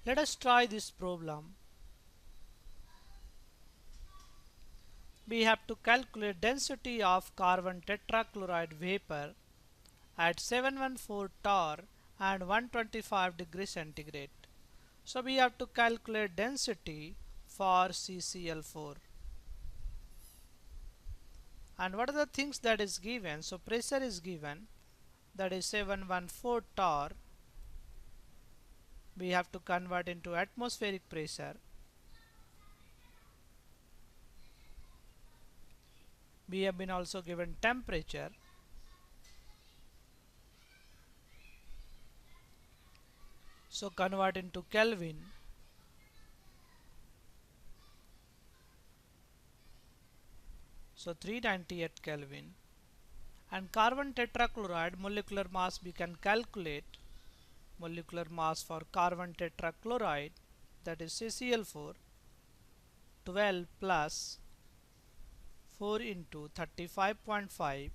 Let us try this problem. We have to calculate density of carbon tetrachloride vapor at 714 torr and 125 degrees centigrade. So we have to calculate density for CCl4. And what are the things that is given? So pressure is given, that is 714 torr. We have to convert into atmospheric pressure. We have been also given temperature. So convert into Kelvin. So 398 Kelvin. And carbon tetrachloride molecular mass we can calculate. Molecular mass for carbon tetrachloride, that is CCl4, 12 plus 4 into 35.5.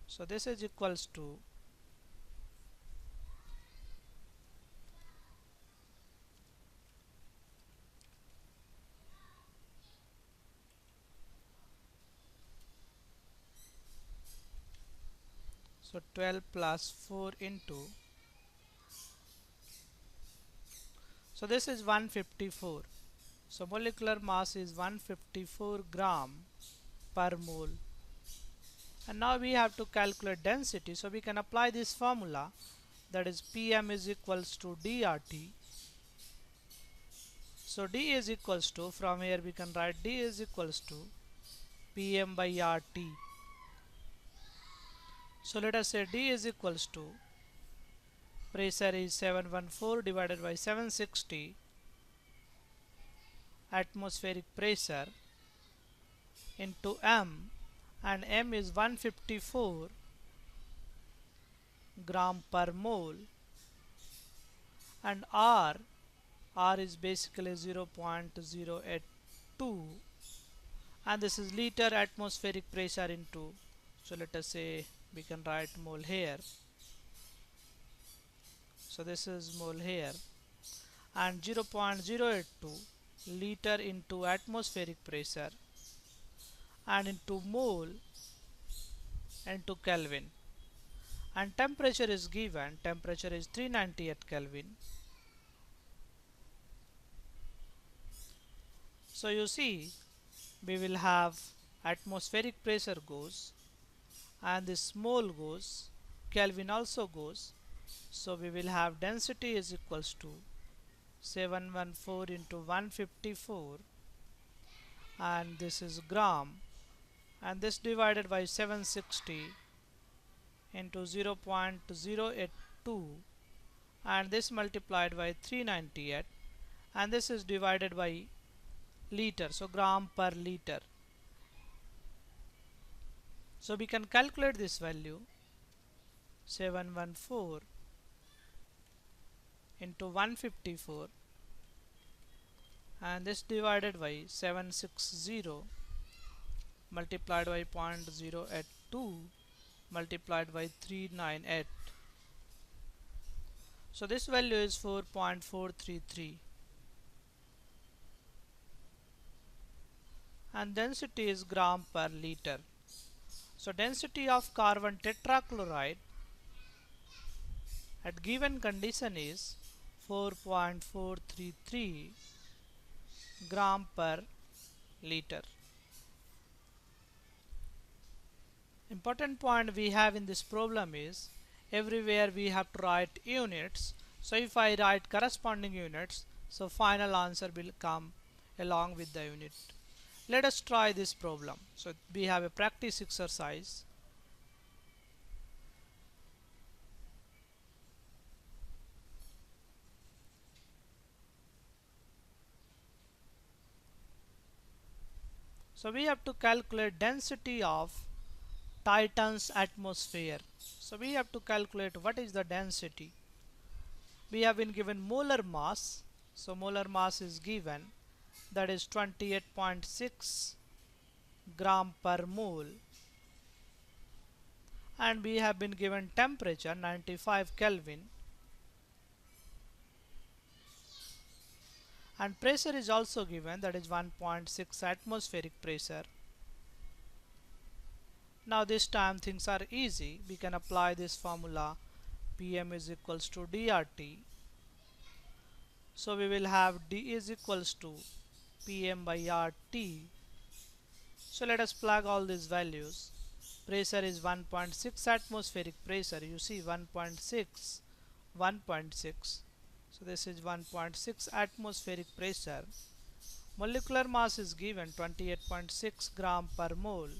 So this is equals to 12 plus 4 into, so this is 154. So molecular mass is 154 gram per mole. And now we have to calculate density, so we can apply this formula, that is Pm is equals to dRT. So D is equals to, from here we can write D is equals to Pm by RT. So let us say D is equals to, pressure is 714 divided by 760 atmospheric pressure into M, and M is 154 gram per mole, and R is basically 0.082, and this is liter atmospheric pressure into, so let us say we can write mole here. So this is mole here, and 0.082 liter into atmospheric pressure and into mole into Kelvin. And temperature is given, temperature is 398 Kelvin. So you see, we will have atmospheric pressure goes, and this mole goes, Kelvin also goes. So we will have density is equals to 714 into 154, and this is gram, and this divided by 760 into 0.082, and this multiplied by 398, and this is divided by liter, so gram per liter. So we can calculate this value, 714 into 154, and this divided by 760 multiplied by 0.082 multiplied by 398. So this value is 4.433, and density is gram per liter. So density of carbon tetrachloride at given condition is 4.433 gram per liter. Important point we have in this problem is, everywhere we have to write units. So if I write corresponding units, so final answer will come along with the unit. Let us try this problem. So we have a practice exercise. So we have to calculate density of Titan's atmosphere. So we have to calculate what is the density. We have been given molar mass. So molar mass is given, that is 28.6 gram per mole, and we have been given temperature 95 Kelvin, and pressure is also given, that is 1.6 atmospheric pressure. Now this time things are easy. We can apply this formula, Pm is equals to dRT. So we will have D is equals to Pm by RT. So let us plug all these values. Pressure is 1.6 atmospheric pressure. You see 1.6, 1.6. So this is 1.6 atmospheric pressure. Molecular mass is given 28.6 gram per mole.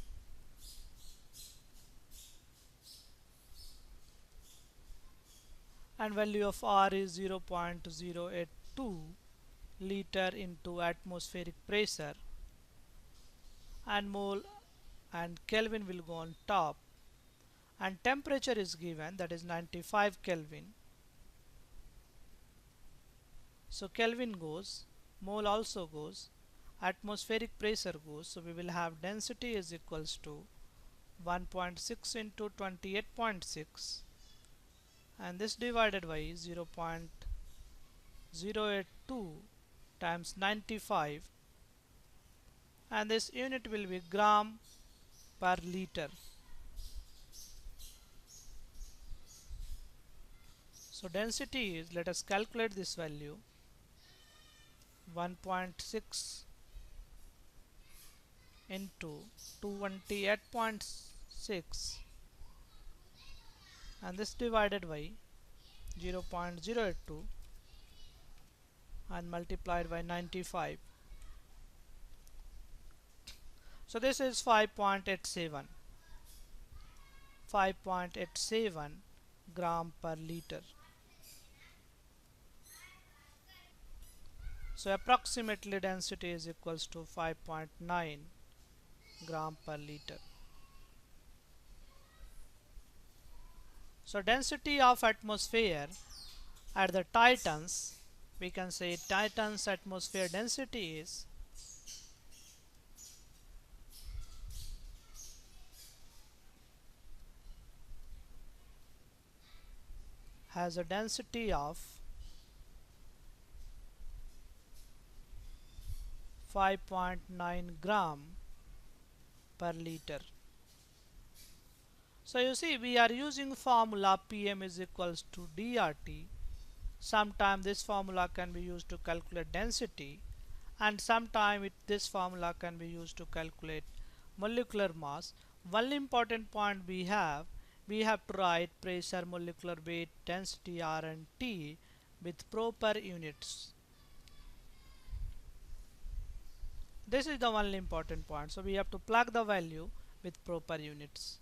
And value of R is 0.082 liter into atmospheric pressure, and mole and Kelvin will go on top, and temperature is given, that is 95 Kelvin. So Kelvin goes, mole also goes, atmospheric pressure goes, so we will have density is equals to 1.6 into 28.6, and this divided by 0.082 times 95, and this unit will be gram per liter. So density is, let us calculate this value, 1.6 into 28.6, and this divided by 0.082 and multiplied by 95. So this is 5.87 gram per liter. So approximately density is equals to 5.9 gram per liter. So density of atmosphere at the Titans, we can say Titan's atmosphere density is has a density of 5.9 gram per liter. So you see, we are using formula Pm is equals to dRT. Sometime this formula can be used to calculate density, and sometime this formula can be used to calculate molecular mass. One important point we have to write pressure, molecular weight, density R and T with proper units. This is the only important point. So we have to plug the value with proper units.